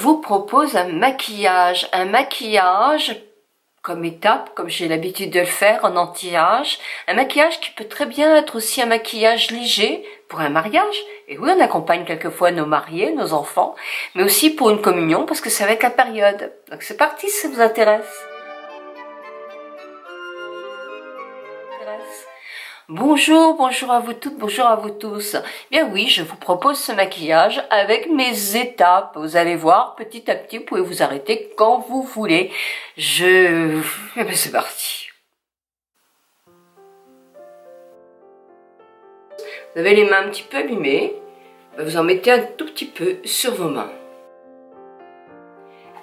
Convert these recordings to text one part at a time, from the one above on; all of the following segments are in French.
vous propose un maquillage comme étape, comme j'ai l'habitude de le faire en anti-âge, un maquillage qui peut très bien être aussi un maquillage léger pour un mariage, et oui, on accompagne quelquefois nos mariés, nos enfants, mais aussi pour une communion, parce que c'est avec la période. Donc c'est parti si ça vous intéresse. Bonjour, bonjour à vous toutes, bonjour à vous tous. Bien oui, je vous propose ce maquillage avec mes étapes. Vous allez voir, petit à petit, vous pouvez vous arrêter quand vous voulez. Eh ben c'est parti. Vous avez les mains un petit peu abîmées. Vous en mettez un tout petit peu sur vos mains.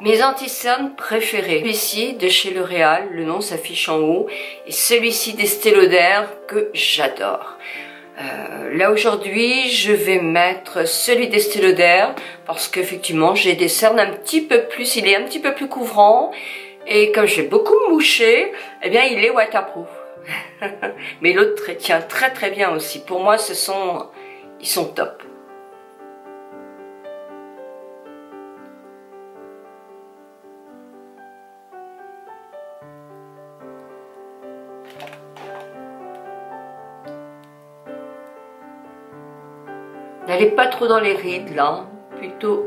Mes anti-cernes préférés, celui-ci de chez L'Oréal, le nom s'affiche en haut, et celui-ci d'Estée Lauder que j'adore. Là aujourd'hui, je vais mettre celui d'Estée Lauder parce qu'effectivement j'ai des cernes un petit peu plus, il est un petit peu plus couvrant, et comme j'ai beaucoup mouché, eh bien il est waterproof. Mais l'autre tient très très bien aussi. Pour moi, ils sont top. N'allez pas trop dans les rides là, plutôt.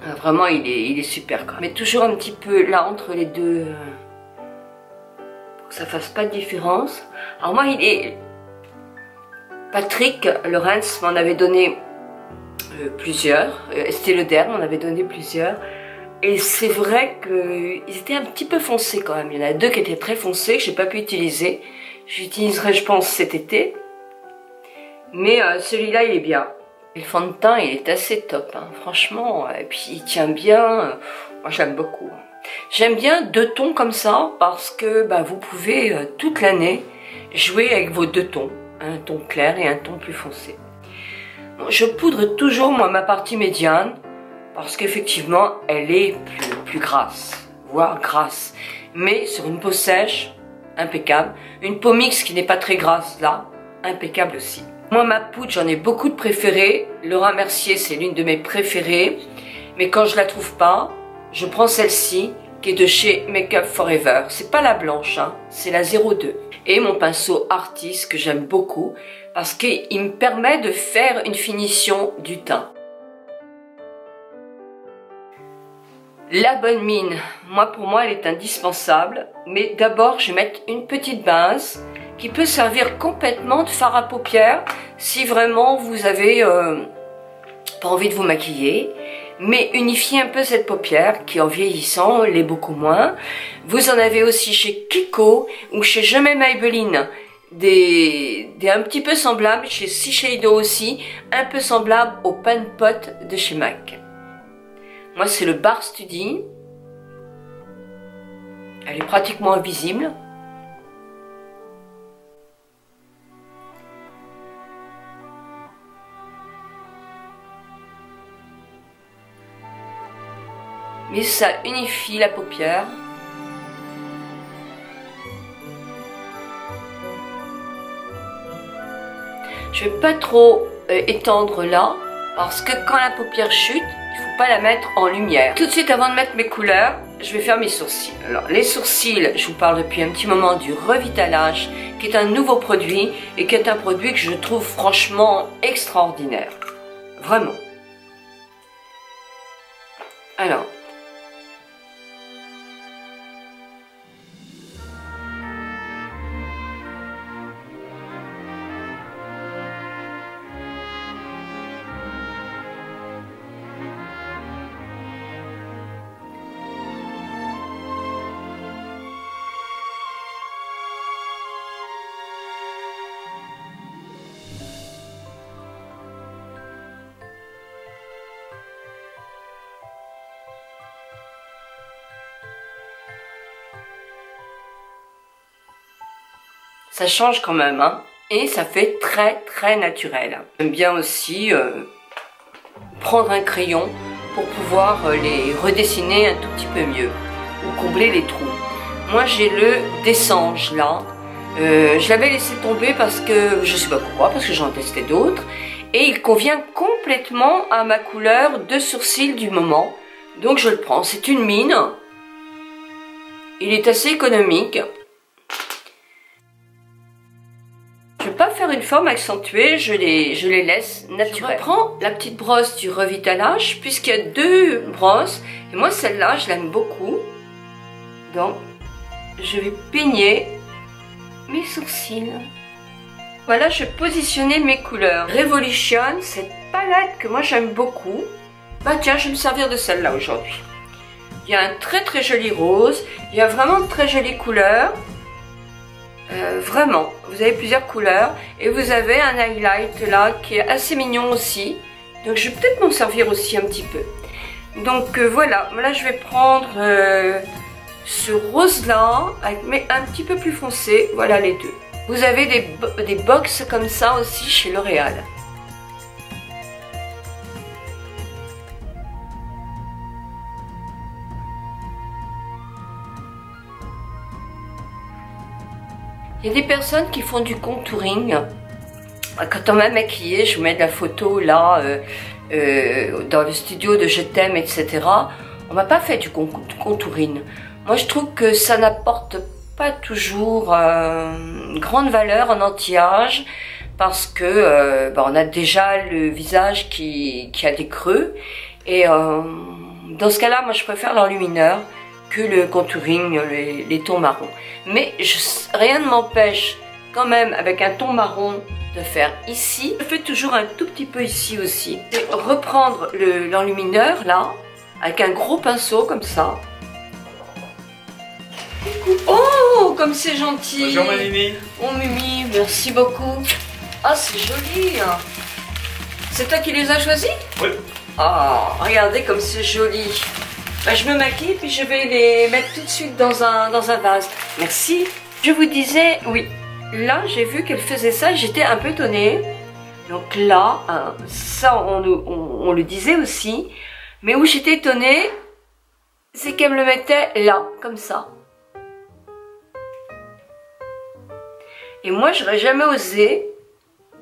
Ah, vraiment, il est super. Mais toujours un petit peu là entre les deux, pour que ça fasse pas de différence. Alors moi, Patrick Lawrence m'en avait donné plusieurs. Estée Lauder m'en avait donné plusieurs. Et c'est vrai qu'ils étaient un petit peu foncés quand même. Il y en a deux qui étaient très foncés que j'ai pas pu utiliser. J'utiliserai, je pense, cet été. Mais celui-là, il est bien. Et le fond de teint, il est assez top, hein, franchement. Et puis, il tient bien. Moi, j'aime beaucoup. J'aime bien deux tons comme ça parce que vous pouvez toute l'année jouer avec vos deux tons. Un ton clair et un ton plus foncé. Bon, je poudre toujours, moi, ma partie médiane parce qu'effectivement, elle est plus grasse, voire grasse. Mais sur une peau sèche, impeccable. Une peau mixte qui n'est pas très grasse, là, impeccable aussi. Moi, ma poudre, j'en ai beaucoup de préférées. Laura Mercier, c'est l'une de mes préférées. Mais quand je la trouve pas, je prends celle-ci, qui est de chez Make Up Forever. C'est pas la blanche, hein, c'est la 02. Et mon pinceau Artis, que j'aime beaucoup, parce qu'il me permet de faire une finition du teint. La bonne mine, pour moi, elle est indispensable. Mais d'abord, je vais mettre une petite base qui peut servir complètement de fard à paupières si vraiment vous avez pas envie de vous maquiller. Mais unifiez un peu cette paupière qui, en vieillissant, l'est beaucoup moins. Vous en avez aussi chez Kiko ou chez Je m'aime Maybelline. Des un petit peu semblables, chez Shiseido aussi, un peu semblables au Pan Pot de chez MAC. Moi, c'est le Bar Study. Elle est pratiquement invisible. Mais ça unifie la paupière. Je vais pas trop étendre là, parce que quand la paupière chute, il faut pas la mettre en lumière. Tout de suite, avant de mettre mes couleurs, je vais faire mes sourcils. Alors, les sourcils, je vous parle depuis un petit moment du Revitalage, qui est un nouveau produit, et qui est un produit que je trouve franchement extraordinaire. Vraiment. Alors, ça change quand même, hein, et ça fait très très naturel. J'aime bien aussi prendre un crayon pour pouvoir les redessiner un tout petit peu mieux, ou combler les trous. Moi j'ai le Dessange là, je l'avais laissé tomber parce que, je sais pas pourquoi, parce que j'en testais d'autres, et il convient complètement à ma couleur de sourcils du moment. Donc je le prends, c'est une mine, il est assez économique. Je ne vais pas faire une forme accentuée, je les laisse naturelles. Je reprends la petite brosse du revitalage, puisqu'il y a deux brosses, et moi celle-là je l'aime beaucoup. Donc je vais peigner mes sourcils. Voilà, je vais positionner mes couleurs. Revolution, cette palette que moi j'aime beaucoup. Bah tiens, je vais me servir de celle-là aujourd'hui. Il y a un très très joli rose, il y a vraiment de très jolies couleurs. Vraiment, vous avez plusieurs couleurs et vous avez un highlight là qui est assez mignon aussi. Donc je vais peut-être m'en servir aussi un petit peu. Donc voilà, là je vais prendre ce rose là, mais un petit peu plus foncé. Voilà les deux. Vous avez des box comme ça aussi chez L'Oréal. Il y a des personnes qui font du contouring. Quand on m'a maquillée, je vous mets de la photo là, dans le studio de Je t'aime, etc. On m'a pas fait du contouring. Moi, je trouve que ça n'apporte pas toujours une grande valeur en anti-âge parce que on a déjà le visage qui a des creux. Et dans ce cas-là, moi, je préfère l'enlumineur que le contouring, les tons marrons. Mais rien ne m'empêche quand même avec un ton marron de faire ici. Je fais toujours un tout petit peu ici aussi. Et reprendre l'enlumineur là, avec un gros pinceau comme ça. Oh, comme c'est gentil. Bonjour ma Mimi. Oh Mimi, merci beaucoup. Ah, c'est joli. C'est toi qui les as choisis? Oui. Oh, regardez comme c'est joli. Bah, je me maquille puis je vais les mettre tout de suite dans un vase. Merci. Je vous disais, oui, là j'ai vu qu'elle faisait ça, j'étais un peu étonnée. Donc là, hein, ça on le disait aussi. Mais où j'étais étonnée, c'est qu'elle me le mettait là, comme ça. Et moi j'aurais jamais osé.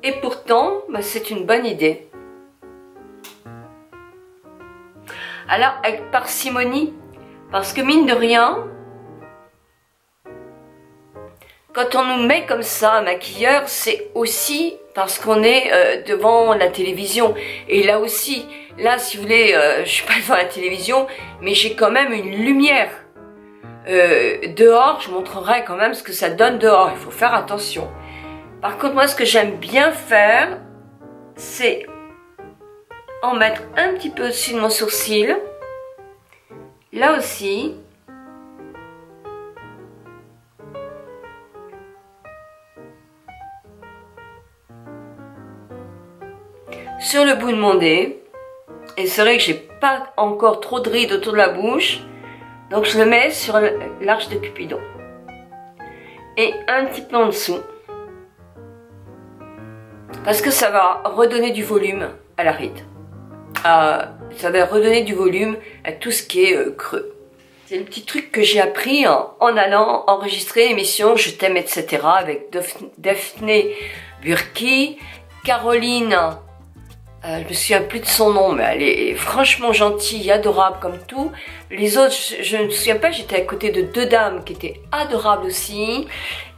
Et pourtant, bah, c'est une bonne idée. Alors avec parcimonie, parce que mine de rien, quand on nous met comme ça un maquilleur, c'est aussi parce qu'on est devant la télévision. Et là aussi, là si vous voulez, je suis pas devant la télévision, mais j'ai quand même une lumière. Dehors, je montrerai quand même ce que ça donne dehors, il faut faire attention. Par contre, moi ce que j'aime bien faire, c'est en mettre un petit peu au-dessus de mon sourcil, là aussi, sur le bout de mon nez, et c'est vrai que j'ai pas encore trop de rides autour de la bouche, donc je le mets sur l'arche de Cupidon, et un petit peu en dessous, parce que ça va redonner du volume à la ride. Ça va redonner du volume à tout ce qui est creux. C'est le petit truc que j'ai appris en allant enregistrer l'émission Je t'aime, etc. avec Daphné Burki, Caroline, je me souviens plus de son nom, mais elle est franchement gentille, adorable comme tout. Les autres, je ne me souviens pas, j'étais à côté de deux dames qui étaient adorables aussi.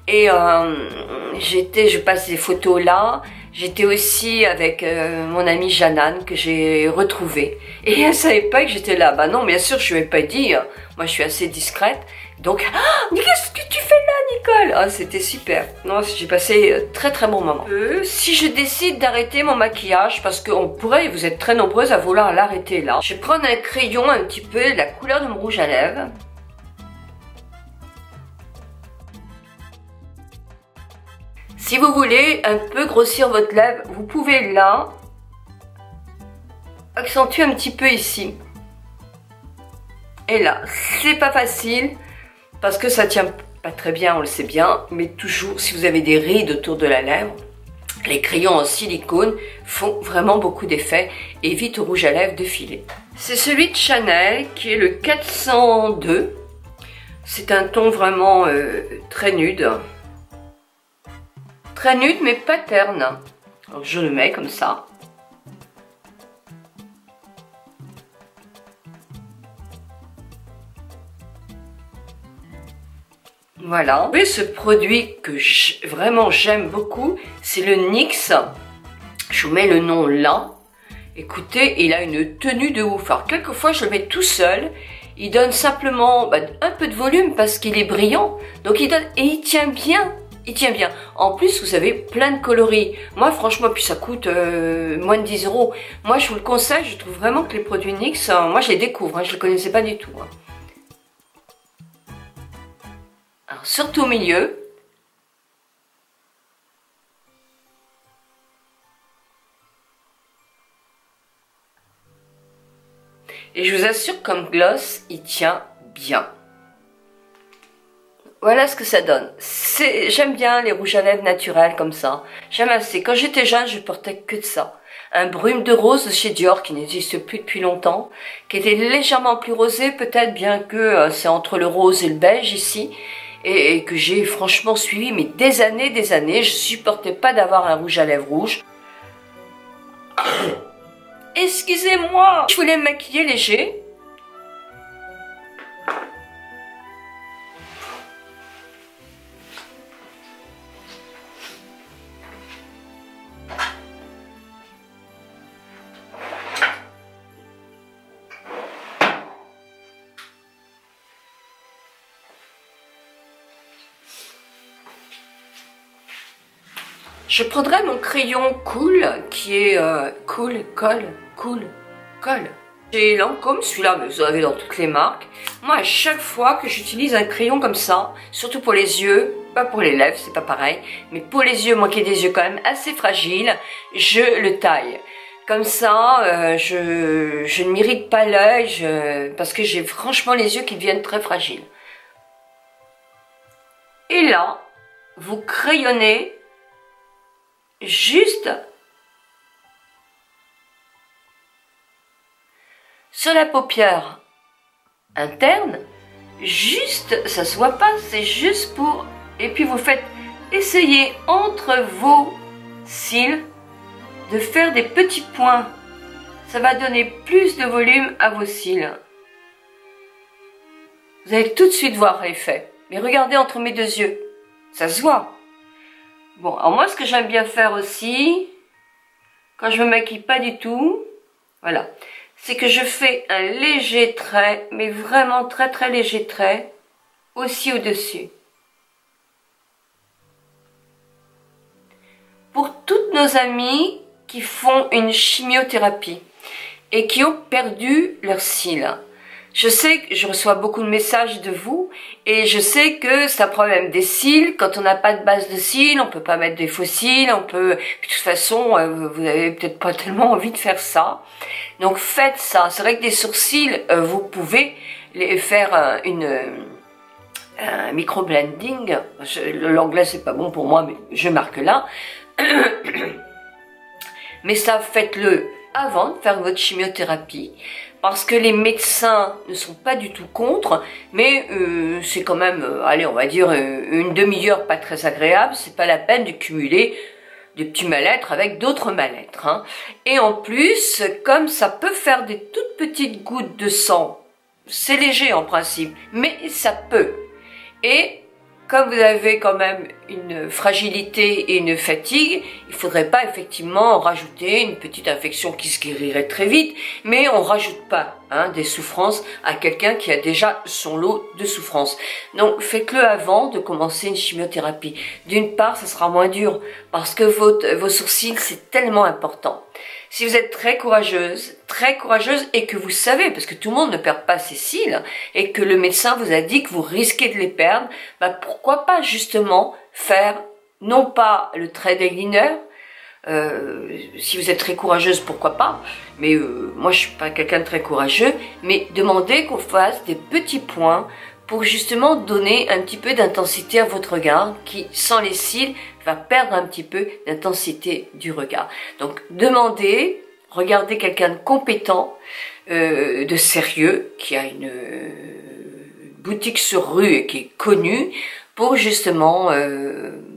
Et je passe des photos là. J'étais aussi avec mon amie Jeannane que j'ai retrouvée. Et elle savait pas que j'étais là. Bah non, bien sûr, je lui ai pas dit. Moi, je suis assez discrète. Donc, qu'est-ce que tu fais là, Nicole? Ah, c'était super. Non, j'ai passé très très bon moment. Si je décide d'arrêter mon maquillage, parce qu'on pourrait, vous êtes très nombreuses à vouloir l'arrêter là. Je vais prendre un crayon un petit peu, la couleur de mon rouge à lèvres. Si vous voulez un peu grossir votre lèvre, vous pouvez là accentuer un petit peu ici. Et là, c'est pas facile parce que ça tient pas très bien, on le sait bien, mais toujours si vous avez des rides autour de la lèvre, les crayons en silicone font vraiment beaucoup d'effet et évitent au rouge à lèvres de filer. C'est celui de Chanel qui est le 402. C'est un ton vraiment très nude. Très nude mais pas terne. Donc je le mets comme ça. Voilà. Et ce produit que vraiment j'aime beaucoup, c'est le NYX. Je vous mets le nom là. Écoutez, il a une tenue de ouf. Alors quelquefois je le mets tout seul. Il donne simplement un peu de volume parce qu'il est brillant. Donc il donne, et il tient bien. Il tient bien. En plus, vous avez plein de coloris. Moi, franchement, puis ça coûte moins de 10 euros. Moi, je vous le conseille. Je trouve vraiment que les produits NYX, moi, je les découvre. Hein, je ne les connaissais pas du tout. Hein. Alors, surtout au milieu. Et je vous assure, comme gloss, il tient bien. Voilà ce que ça donne. J'aime bien les rouges à lèvres naturels comme ça. J'aime assez. Quand j'étais jeune, je portais que de ça. Un brume de rose de chez Dior qui n'existe plus depuis longtemps, qui était légèrement plus rosé peut-être, bien que c'est entre le rose et le beige ici, et que j'ai franchement suivi mais des années. Je supportais pas d'avoir un rouge à lèvres rouge. Excusez-moi, je voulais me maquiller léger. Je prendrai mon crayon Cool, qui est Cool, Cool. J'ai Lancôme, celui-là, mais vous en avez dans toutes les marques. Moi, à chaque fois que j'utilise un crayon comme ça, surtout pour les yeux, pas pour les lèvres, c'est pas pareil, mais pour les yeux, moi qui ai des yeux quand même assez fragiles, je le taille. Comme ça, je ne m'irrite pas l'œil, parce que j'ai franchement les yeux qui deviennent très fragiles. Et là, vous crayonnez juste sur la paupière interne, juste, ça se voit pas, c'est juste pour, et puis vous faites essayer entre vos cils de faire des petits points, ça va donner plus de volume à vos cils. Vous allez tout de suite voir l'effet, mais regardez entre mes deux yeux, ça se voit. Bon, alors moi ce que j'aime bien faire aussi, quand je me maquille pas du tout, voilà, c'est que je fais un léger trait, mais vraiment très léger trait, aussi au-dessus. Pour toutes nos amies qui font une chimiothérapie et qui ont perdu leurs cils. Je sais que je reçois beaucoup de messages de vous et je sais que c'est un problème des cils. Quand on n'a pas de base de cils, on peut pas mettre des faux cils, on peut. De toute façon, vous avez peut-être pas tellement envie de faire ça. Donc faites ça. C'est vrai que des sourcils, vous pouvez les faire un micro-blending. L'anglais c'est pas bon pour moi, mais je marque là. Mais ça, faites-le avant de faire votre chimiothérapie. Parce que les médecins ne sont pas du tout contre, mais c'est quand même, allez, on va dire une demi-heure pas très agréable. C'est pas la peine de cumuler des petits mal-être avec d'autres mal-être. Hein. Et en plus, comme ça peut faire des toutes petites gouttes de sang, c'est léger en principe, mais ça peut. Et comme vous avez quand même une fragilité et une fatigue, il ne faudrait pas effectivement rajouter une petite infection qui se guérirait très vite, mais on ne rajoute pas des souffrances à quelqu'un qui a déjà son lot de souffrances. Donc faites-le avant de commencer une chimiothérapie. D'une part, ça sera moins dur parce que vos sourcils, c'est tellement important. Si vous êtes très courageuse et que vous savez, parce que tout le monde ne perd pas ses cils, et que le médecin vous a dit que vous risquez de les perdre, bah pourquoi pas justement faire, non pas le thread eyeliner, si vous êtes très courageuse, pourquoi pas, mais moi je suis pas quelqu'un de très courageux, mais demandez qu'on fasse des petits points pour justement donner un petit peu d'intensité à votre regard qui, sans les cils, va perdre un petit peu d'intensité du regard. Donc demandez, regardez quelqu'un de compétent, de sérieux, qui a une boutique sur rue et qui est connu, pour justement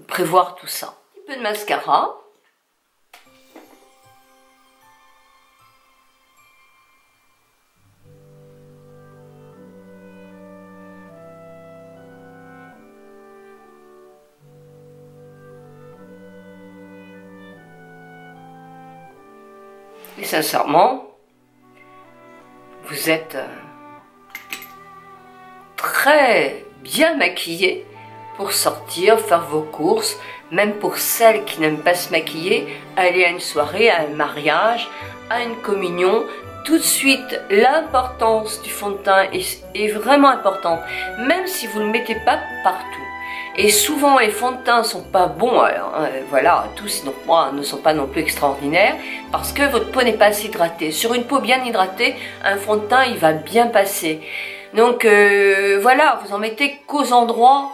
prévoir tout ça. Un petit peu de mascara. sincèrement, vous êtes très bien maquillée pour sortir, faire vos courses, même pour celles qui n'aiment pas se maquiller, aller à une soirée, à un mariage, à une communion. Tout de suite, l'importance du fond de teint est vraiment importante, même si vous ne le mettez pas partout. Et souvent, les fonds de teint sont pas bons, alors, voilà, tous ne sont pas non plus extraordinaires, parce que votre peau n'est pas assez hydratée. Sur une peau bien hydratée, un fond de teint, il va bien passer. Donc, voilà, vous en mettez qu'aux endroits,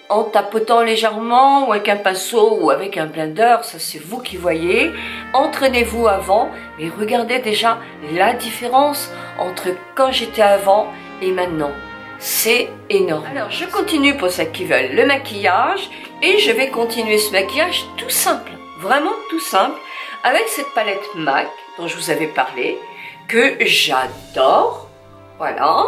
en tapotant légèrement, ou avec un pinceau, ou avec un blender, ça c'est vous qui voyez. Entraînez-vous avant, mais regardez déjà la différence entre quand j'étais avant et maintenant. C'est énorme. Alors, je continue pour celles qui veulent le maquillage, et je vais continuer ce maquillage tout simple, vraiment tout simple, avec cette palette MAC, dont je vous avais parlé, que j'adore, voilà,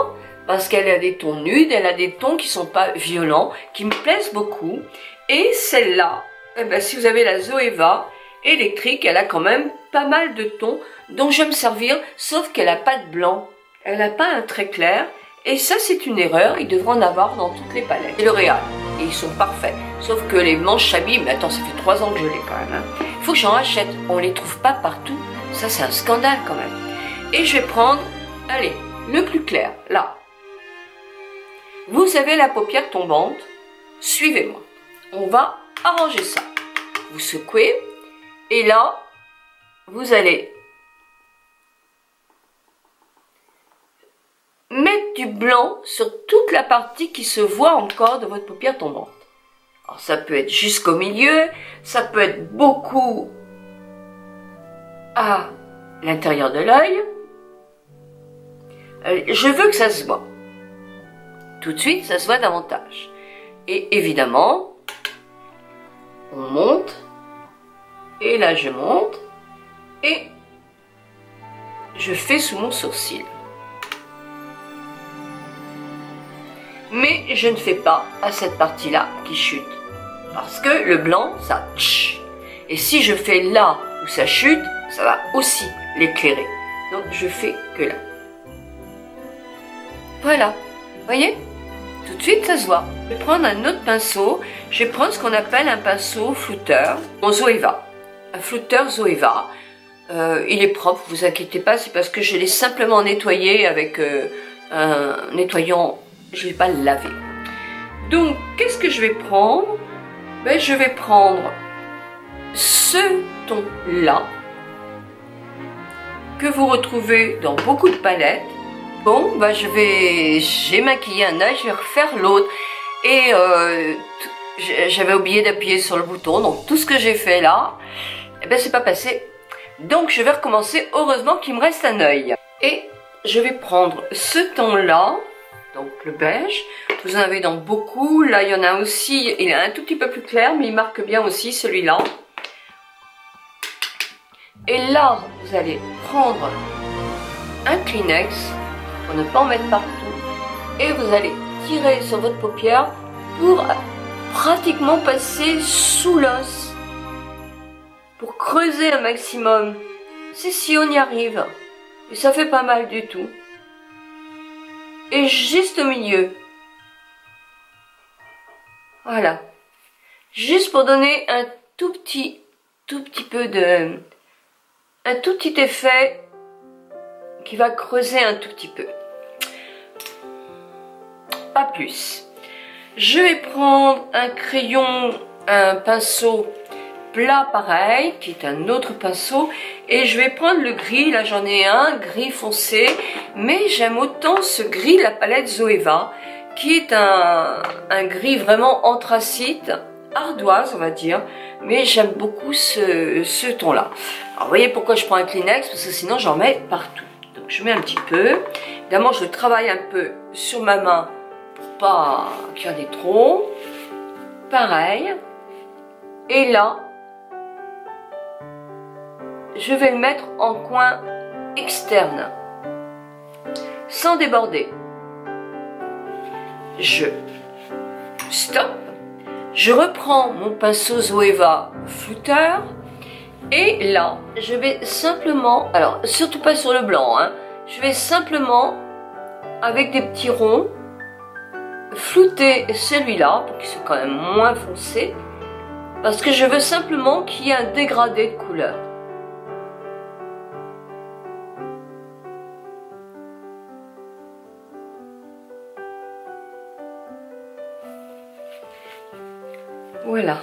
parce qu'elle a des tons nudes, elle a des tons qui sont pas violents, qui me plaisent beaucoup. Et celle-là, eh ben, si vous avez la Zoeva électrique, elle a quand même pas mal de tons dont je vais me servir, sauf qu'elle n'a pas de blanc. Elle n'a pas un trait clair, et ça c'est une erreur, il devrait en avoir dans toutes les palettes. Et L'Oréal, et ils sont parfaits, sauf que les manches s'abîment, mais attends, ça fait 3 ans que je l'ai quand même. Il faut que j'en achète, on les trouve pas partout, ça c'est un scandale quand même. Et je vais prendre, allez, le plus clair, là. Vous avez la paupière tombante, suivez-moi. On va arranger ça. Vous secouez, et là, vous allez mettre du blanc sur toute la partie qui se voit encore de votre paupière tombante. Alors ça peut être jusqu'au milieu, ça peut être beaucoup à l'intérieur de l'œil. Je veux que ça se voit. Tout de suite, ça se voit davantage. Et évidemment, on monte, et là je monte, et je fais sous mon sourcil. Mais je ne fais pas à cette partie-là qui chute, parce que le blanc, ça tch. Et si je fais là où ça chute, ça va aussi l'éclairer. Donc je fais que là. Voilà, voyez? Tout de suite, ça se voit. Je vais prendre un autre pinceau. Je vais prendre ce qu'on appelle un pinceau flouteur, mon Zoeva. Un flouteur Zoeva. Il est propre, vous inquiétez pas, c'est parce que je l'ai simplement nettoyé avec un nettoyant. Je ne vais pas le laver. Donc, qu'est-ce que je vais prendre? Ben, je vais prendre ce ton-là, que vous retrouvez dans beaucoup de palettes. Bon, bah j'ai maquillé un œil, je vais refaire l'autre. Et j'avais oublié d'appuyer sur le bouton, donc tout ce que j'ai fait là, eh ben c'est pas passé. Donc je vais recommencer, heureusement qu'il me reste un œil. Et je vais prendre ce ton-là, donc le beige. Vous en avez dans beaucoup, là il y en a aussi, il est un tout petit peu plus clair, mais il marque bien aussi celui-là. Et là, vous allez prendre un Kleenex, pour ne pas en mettre partout, et vous allez tirer sur votre paupière pour pratiquement passer sous l'os, pour creuser un maximum. C'est si on y arrive, et ça fait pas mal du tout. Et juste au milieu, voilà, juste pour donner un tout petit peu de, un tout petit effet qui va creuser un tout petit peu. Pas plus. Je vais prendre un crayon, un pinceau plat pareil, qui est un autre pinceau, et je vais prendre le gris, là j'en ai un, gris foncé, mais j'aime autant ce gris de la palette Zoeva, qui est un gris vraiment anthracite, ardoise on va dire, mais j'aime beaucoup ce ton-là. Alors vous voyez pourquoi je prends un Kleenex, parce que sinon j'en mets partout. Donc je mets un petit peu, évidemment je travaille un peu sur ma main, pour pas qu'il y en ait trop, pareil, et là, je vais le mettre en coin externe, sans déborder. Je stoppe, je reprends mon pinceau Zoeva flouteur Et là, je vais simplement, alors surtout pas sur le blanc, hein, je vais simplement, avec des petits ronds, flouter celui-là, pour qu'il soit quand même moins foncé, parce que je veux simplement qu'il y ait un dégradé de couleur. Voilà.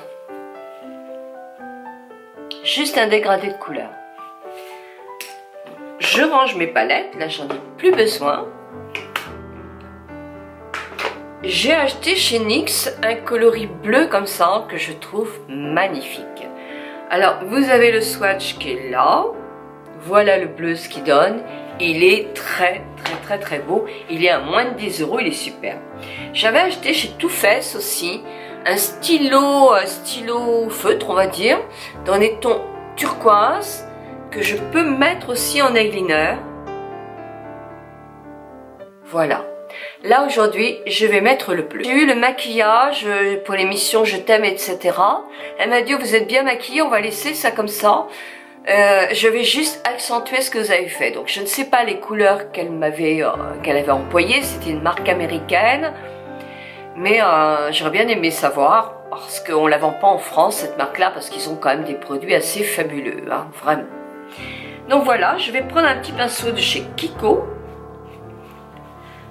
Juste un dégradé de couleur. Je range mes palettes, là j'en ai plus besoin. J'ai acheté chez NYX un coloris bleu comme ça que je trouve magnifique. Alors vous avez le swatch qui est là. Voilà le bleu ce qu'il donne. Il est très beau. Il est à moins de 10 €, il est super. J'avais acheté chez Too Faced aussi un stylo feutre on va dire, dans les tons turquoise que je peux mettre aussi en eyeliner. Voilà. Là aujourd'hui je vais mettre le bleu. J'ai eu le maquillage pour l'émission Je t'aime etc. Elle m'a dit vous êtes bien maquillée, on va laisser ça comme ça. Je vais juste accentuer ce que vous avez fait. Donc je ne sais pas les couleurs qu'elle avait employées, c'était une marque américaine. Mais j'aurais bien aimé savoir, parce qu'on ne la vend pas en France cette marque là, parce qu'ils ont quand même des produits assez fabuleux, hein, vraiment. Donc voilà, je vais prendre un petit pinceau de chez Kiko.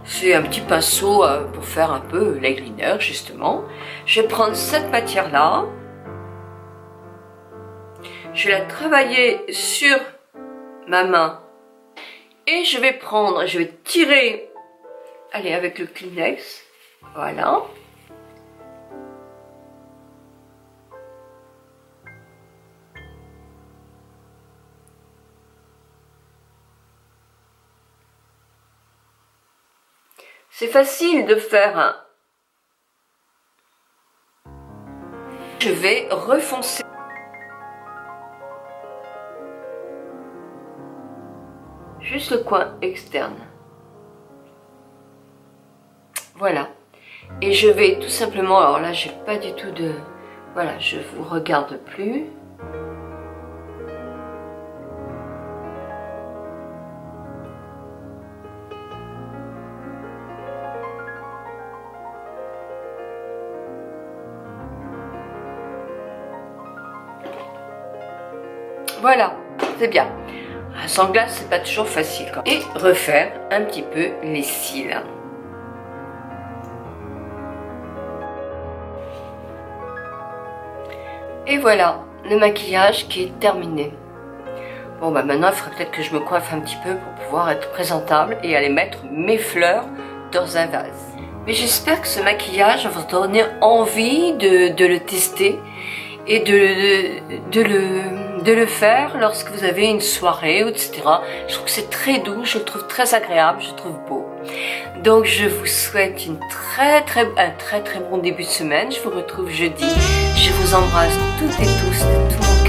C'est un petit pinceau pour faire un peu l'eyeliner justement. Je vais prendre cette matière là. Je vais la travailler sur ma main. Et je vais tirer, allez, avec le Kleenex. Voilà. C'est facile de faire un... Je vais refoncer. Juste le coin externe. Voilà. Et je vais tout simplement, alors là j'ai pas du tout de... Voilà, je vous regarde plus. Voilà, c'est bien. Sans glace, c'est pas toujours facile. Et refaire un petit peu les cils. Et voilà, le maquillage qui est terminé. Bon bah maintenant il faudrait peut-être que je me coiffe un petit peu pour pouvoir être présentable et aller mettre mes fleurs dans un vase. Mais j'espère que ce maquillage va vous donner envie de le tester et de le faire lorsque vous avez une soirée, etc. Je trouve que c'est très doux, je le trouve très agréable, je le trouve beau. Donc je vous souhaite un très bon début de semaine. Je vous retrouve jeudi. Je vous embrasse toutes et tous de tout mon